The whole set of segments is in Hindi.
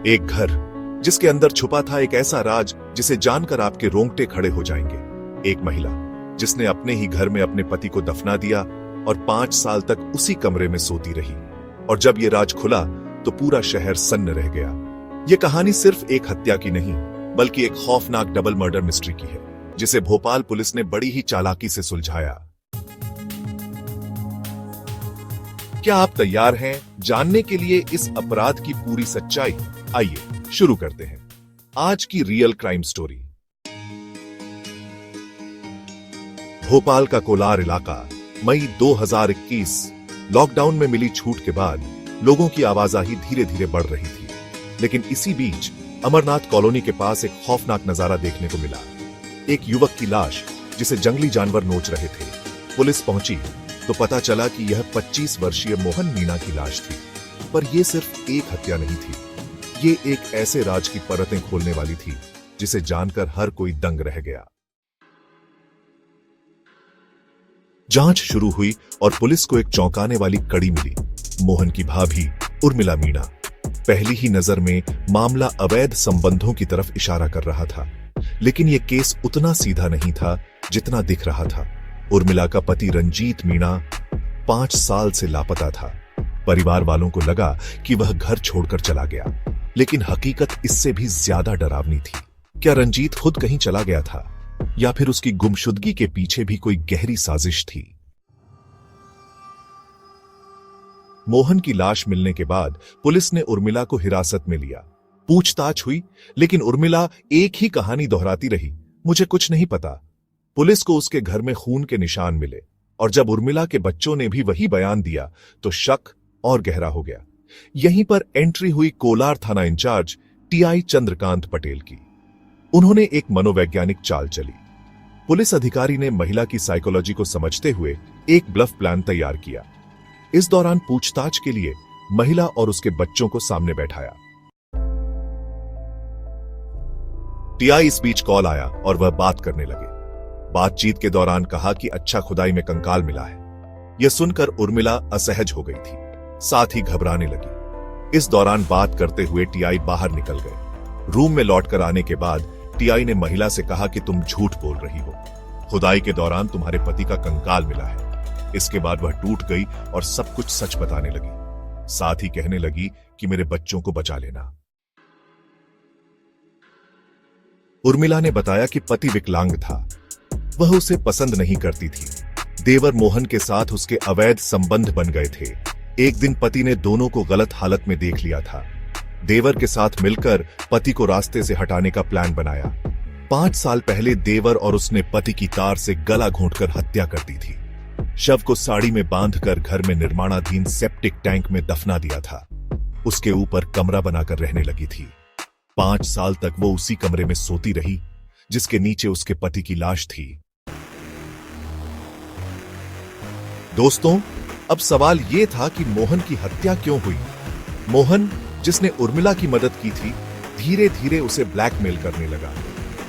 एक घर जिसके अंदर छुपा था एक ऐसा राज जिसे जानकर आपके रोंगटे खड़े हो जाएंगे। एक महिला जिसने अपने ही घर में अपने पति को दफना दिया और 5 साल तक उसी कमरे में सोती रही। और जब यह राज खुला तो पूरा शहर सन्न रह गया। यह कहानी सिर्फ एक हत्या की नहीं, बल्कि एक खौफनाक डबल मर्डर मिस्ट्री की है, जिसे भोपाल पुलिस ने बड़ी ही चालाकी से सुलझाया। क्या आप तैयार हैं जानने के लिए इस अपराध की पूरी सच्चाई? आइए शुरू करते हैं आज की रियल क्राइम स्टोरी। भोपाल का कोलार इलाका, मई 2021। लॉकडाउन में मिली छूट के बाद लोगों की आवाजाही धीरे धीरे बढ़ रही थी, लेकिन इसी बीच अमरनाथ कॉलोनी के पास एक खौफनाक नजारा देखने को मिला। एक युवक की लाश जिसे जंगली जानवर नोच रहे थे। पुलिस पहुंची तो पता चला कि यह 25 वर्षीय मोहन मीणा की लाश थी। पर यह सिर्फ एक हत्या नहीं थी, ये एक ऐसे राज की परतें खोलने वाली थी जिसे जानकर हर कोई दंग रह गया। जांच शुरू हुई और पुलिस को एक चौंकाने वाली कड़ी मिली। मोहन की भाभी उर्मिला मीणा। पहली ही नजर में मामला अवैध संबंधों की तरफ इशारा कर रहा था, लेकिन यह केस उतना सीधा नहीं था जितना दिख रहा था। उर्मिला का पति रंजीत मीणा 5 साल से लापता था। परिवार वालों को लगा कि वह घर छोड़कर चला गया, लेकिन हकीकत इससे भी ज्यादा डरावनी थी। क्या रंजीत खुद कहीं चला गया था, या फिर उसकी गुमशुदगी के पीछे भी कोई गहरी साजिश थी? मोहन की लाश मिलने के बाद पुलिस ने उर्मिला को हिरासत में लिया। पूछताछ हुई, लेकिन उर्मिला एक ही कहानी दोहराती रही, मुझे कुछ नहीं पता। पुलिस को उसके घर में खून के निशान मिले, और जब उर्मिला के बच्चों ने भी वही बयान दिया तो शक और गहरा हो गया। यहीं पर एंट्री हुई कोलार थाना इंचार्ज टीआई चंद्रकांत पटेल की। उन्होंने एक मनोवैज्ञानिक चाल चली। पुलिस अधिकारी ने महिला की साइकोलॉजी को समझते हुए एक ब्लफ प्लान तैयार किया। इस दौरान पूछताछ के लिए महिला और उसके बच्चों को सामने बैठाया। टीआई इस बीच कॉल आया और वह बात करने लगे। बातचीत के दौरान कहा कि अच्छा खुदाई में कंकाल मिला है। यह सुनकर उर्मिला असहज हो गई थी, साथ ही घबराने लगी। इस दौरान बात करते हुए टीआई बाहर निकल गए। रूम में लौटकर आने के बाद टीआई ने महिला से कहा कि तुम झूठ बोल रही हो, खुदाई के दौरान तुम्हारे पति का कंकाल मिला है। इसके बाद वह टूट गई और सब कुछ सच बताने लगी। साथ ही कहने लगी कि मेरे बच्चों को बचा लेना। उर्मिला ने बताया कि पति विकलांग था, वह उसे पसंद नहीं करती थी। देवर मोहन के साथ उसके अवैध संबंध बन गए थे। एक दिन पति ने दोनों को गलत हालत में देख लिया था। देवर के साथ मिलकर पति को रास्ते से हटाने का प्लान बनाया। 5 साल पहले देवर और उसने पति की तार से गला घोंटकर हत्या कर दी थी। शव को साड़ी में बांधकर घर में निर्माणाधीन सेप्टिक टैंक में दफना दिया था। उसके ऊपर कमरा बनाकर रहने लगी थी। 5 साल तक वो उसी कमरे में सोती रही जिसके नीचे उसके पति की लाश थी। दोस्तों, अब सवाल यह था कि मोहन की हत्या क्यों हुई? मोहन, जिसने उर्मिला की मदद की थी, धीरे धीरे उसे ब्लैकमेल करने लगा।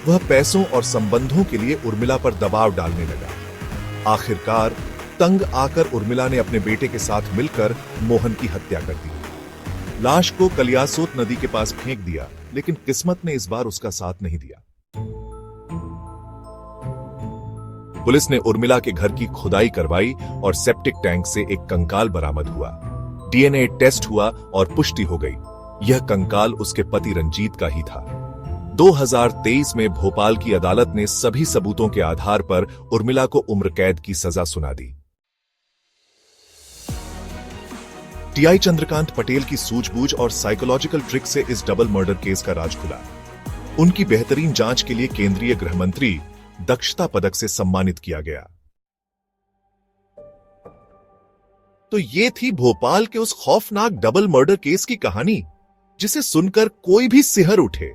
वह पैसों और संबंधों के लिए उर्मिला पर दबाव डालने लगा। आखिरकार तंग आकर उर्मिला ने अपने बेटे के साथ मिलकर मोहन की हत्या कर दी। लाश को कलियासोत नदी के पास फेंक दिया, लेकिन किस्मत ने इस बार उसका साथ नहीं दिया। पुलिस ने उर्मिला के घर की खुदाई करवाई और सेप्टिक टैंक से एक कंकाल बरामद हुआ। डीएनए टेस्ट हुआ और पुष्टि हो गई, यह कंकाल उसके पति रंजीत का ही था। 2023 में भोपाल की अदालत ने सभी सबूतों के आधार पर उर्मिला को उम्र कैद की सजा सुना दी। टीआई चंद्रकांत पटेल की सूझबूझ और साइकोलॉजिकल ट्रिक से इस डबल मर्डर केस का राज खुला। उनकी बेहतरीन जांच के लिए केंद्रीय गृह मंत्री दक्षता पदक से सम्मानित किया गया। तो ये थी भोपाल के उस खौफनाक डबल मर्डर केस की कहानी, जिसे सुनकर कोई भी सिहर उठे।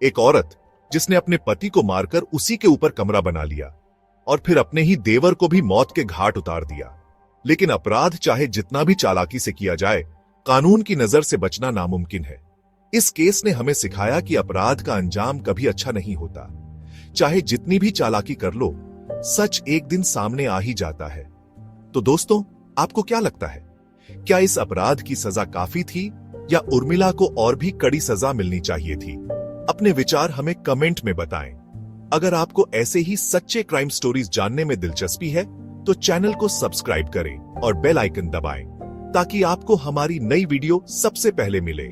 एक औरत जिसने अपने पति को मारकर उसी के ऊपर कमरा बना लिया और फिर अपने ही देवर को भी मौत के घाट उतार दिया। लेकिन अपराध चाहे जितना भी चालाकी से किया जाए, कानून की नजर से बचना नामुमकिन है। इस केस ने हमें सिखाया कि अपराध का अंजाम कभी अच्छा नहीं होता। चाहे जितनी भी चालाकी कर लो, सच एक दिन सामने आ ही जाता है। तो दोस्तों, आपको क्या लगता है? क्या इस अपराध की सजा काफी थी या उर्मिला को और भी कड़ी सजा मिलनी चाहिए थी? अपने विचार हमें कमेंट में बताएं। अगर आपको ऐसे ही सच्चे क्राइम स्टोरीज जानने में दिलचस्पी है तो चैनल को सब्सक्राइब करें और बेल आइकन दबाएं ताकि आपको हमारी नई वीडियो सबसे पहले मिले।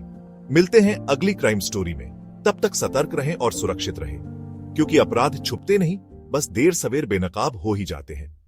मिलते हैं अगली क्राइम स्टोरी में। तब तक सतर्क रहें और सुरक्षित रहें, क्योंकि अपराध छुपते नहीं, बस देर सवेर बेनकाब हो ही जाते हैं।